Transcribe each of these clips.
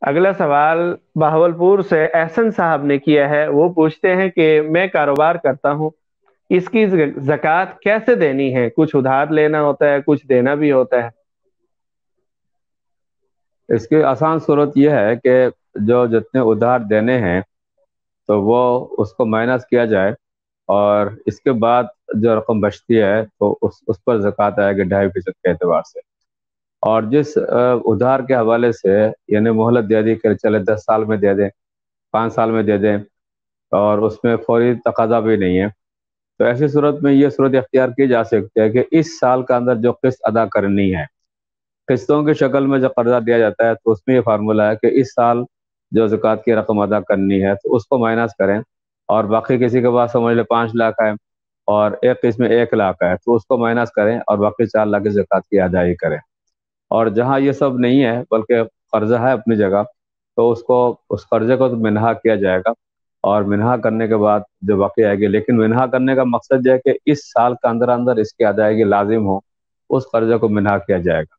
अगला सवाल बहावलपुर से एहसन साहब ने किया है। वो पूछते हैं कि मैं कारोबार करता हूँ, इसकी ज़कात कैसे देनी है? कुछ उधार लेना होता है, कुछ देना भी होता है। इसकी आसान सूरत यह है कि जो जितने उधार देने हैं तो वो उसको माइनस किया जाए, और इसके बाद जो रकम बचती है तो उस पर ज़कात आएगी 2.5% के एतबार से। और जिस उधार के हवाले से यानी मोहलत दे दी कि चले 10 साल में दे दें, 5 साल में दे दें, और उसमें फौरी तकाजा भी नहीं है, तो ऐसी सूरत में ये सूरत इख्तियार की जा सकती है कि इस साल का अंदर जो किस्त अदा करनी है, किस्तों की शक्ल में जो कर्जा दिया जाता है, तो उसमें ये फार्मूला है कि इस साल जो ज़कात की रकम अदा करनी है तो उसको माइनस करें, और बाकी किसी के पास समझ ले 5 लाख है और एक किस्त में 1 लाख है तो उसको माइनस करें और बाकी 4 लाख की ज़कात की अदायगी करें। और जहाँ ये सब नहीं है बल्कि कर्जा है अपनी जगह, तो उसको उस कर्जे को तो मिनहा किया जाएगा, और मिनहा करने के बाद जो बाकी आएगी, लेकिन मिनहा करने का मकसद यह है कि इस साल के अंदर अंदर इसकी अदायगी लाजिम हो, उस कर्जे को मिनहा किया जाएगा।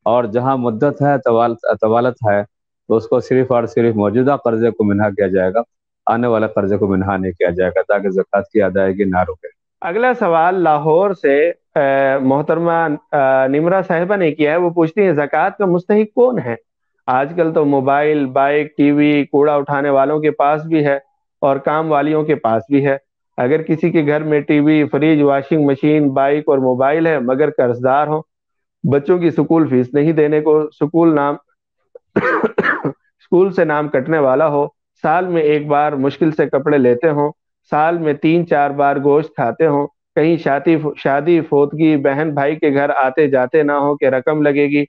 और जहाँ मुद्दत है, तवालत है, तो उसको सिर्फ और सिर्फ मौजूदा कर्जे को मिनहा किया जाएगा, आने वाले कर्जे को मिनहा नहीं किया जाएगा, ताकि ज़कात की अदायगी ना रुके। अगला सवाल लाहौर से मोहतरमा निमरा साहिबा ने किया है। वो पूछती है ज़कात का मुस्तहिक कौन है? आजकल तो मोबाइल, बाइक, टीवी कूड़ा उठाने वालों के पास भी है और काम वालियों के पास भी है। अगर किसी के घर में TV, fridge, washing machine, bike और मोबाइल है मगर कर्जदार हो, बच्चों की स्कूल फीस नहीं देने को, स्कूल से नाम कटने वाला हो, साल में एक बार मुश्किल से कपड़े लेते हो, साल में 3-4 बार गोश्त खाते हो, कहीं शादी फोतगी, बहन भाई के घर आते जाते ना हो कि रकम लगेगी,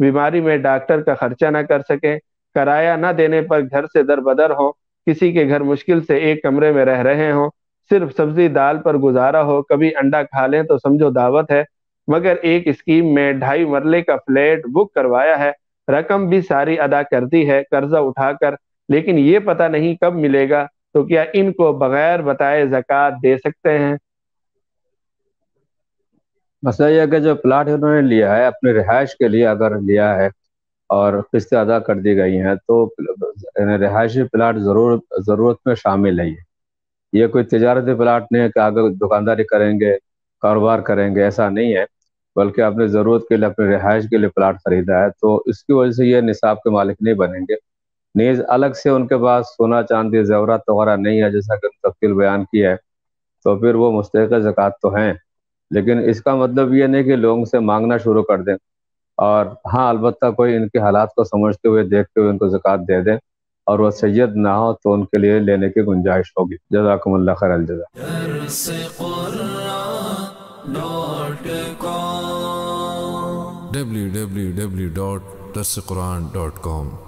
बीमारी में डॉक्टर का खर्चा ना कर सके, किराया ना देने पर घर से दरबदर हो, किसी के घर मुश्किल से एक कमरे में रह रहे हो, सिर्फ सब्जी दाल पर गुजारा हो, कभी अंडा खा लें तो समझो दावत है, मगर एक स्कीम में 2.5 मरले का फ्लैट बुक करवाया है, रकम भी सारी अदा कर दी है कर्जा उठाकर, लेकिन ये पता नहीं कब मिलेगा, तो क्या इनको बगैर बताए ज़कात दे सकते हैं? मसला यह है कि जो प्लाट उन्होंने लिया है अपनी रिहाइश के लिए, अगर लिया है और किस्तें अदा कर दी गई हैं, तो रिहायशी प्लाट ज़रूरत में शामिल है। ये कोई तिजारती प्लाट नहीं है कि आगे दुकानदारी करेंगे, कारोबार करेंगे, ऐसा नहीं है, बल्कि अपनी ज़रूरत के लिए, अपनी रिहाइश के लिए प्लाट खरीदा है, तो इसकी वजह से ये निसाब के मालिक नहीं बनेंगे। नीज अलग से उनके पास सोना चांदी जेवरात वगैरह नहीं है, जैसा कि तफसील बयान की है, तो फिर वो मुस्तहिक़ ज़कात तो हैं, लेकिन इसका मतलब ये नहीं कि लोगों से मांगना शुरू कर दें। और हाँ, अलबत्ता कोई इनके हालात को समझते हुए, देखते हुए इनको ज़कात दे दें और वह सैयद ना हो, तो उनके लिए लेने की गुंजाइश होगी। जज़ाकुमुल्लाह खैरल जज़ा। www.darsequran.com